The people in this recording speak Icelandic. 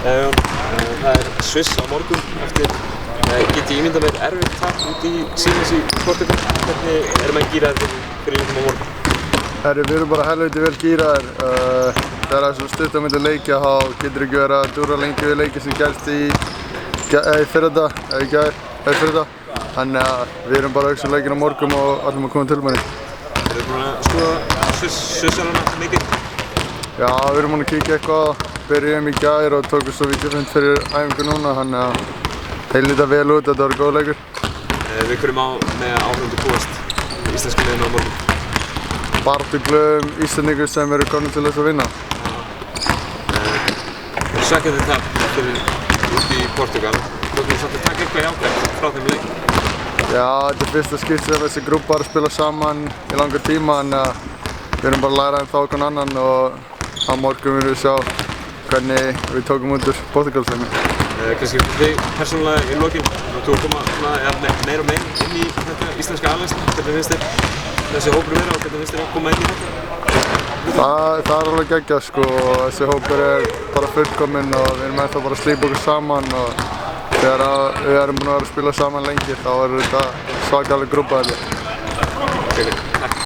Jón, það Sviss á morgun eftir, get ég ímyndað mér erfitt tap út í Sýnis í Portugal. Hvernig menn gíraðir fyrir leikum á morgun? Við erum bara helviti vel gíraðir. Þegar það er svona stutt á milli leikja þá getur ekki verið að dúra lengi við leiki sem gerst í fyrradag, eða í gær, eða fyrradag. Þannig að við erum bara að hugsa leikinn á morgun og ætlum að koma tilbúinir. Eru búin að skoða Svissarana mikið? Já, við erum búin að kíkja eitthvað, byrjum í gær og tókum svo vídeofund fyrir æfingu núna, þannig að þeir líta vel út, þetta var góð leikur. Við hverjum með áhörfundur búast íslensku liðinu á morgun? Baráttuglöðum Íslendingur sem eru komnir til þess að vinna. Svekkjandi tap fyrir út í Portugal. Þú samt að taka eitthvað jákvæmt frá þeim leik? Já, þetta er fyrsta skipti sem þessi grúppar spila saman í langan tíma, en við erum bara að læra þá hvern annan og á morgun viljum við sjá hvernig við tókum út úr Portugalsleiknum. Kannski fyrir þig persónulega í lokin, þú ert koma meira og meira inn í þetta íslenska alveg. Hvernig finnst þér þessi hópur vera og hvernig finnst þér að koma inn í þetta? Það er alveg geggjað sko, þessi hópur er bara fullkominn og við erum ennþá bara að slípa okkur saman og þegar við erum búin að vera að spila saman lengi þá er þetta svakaleg grúpa. Takk.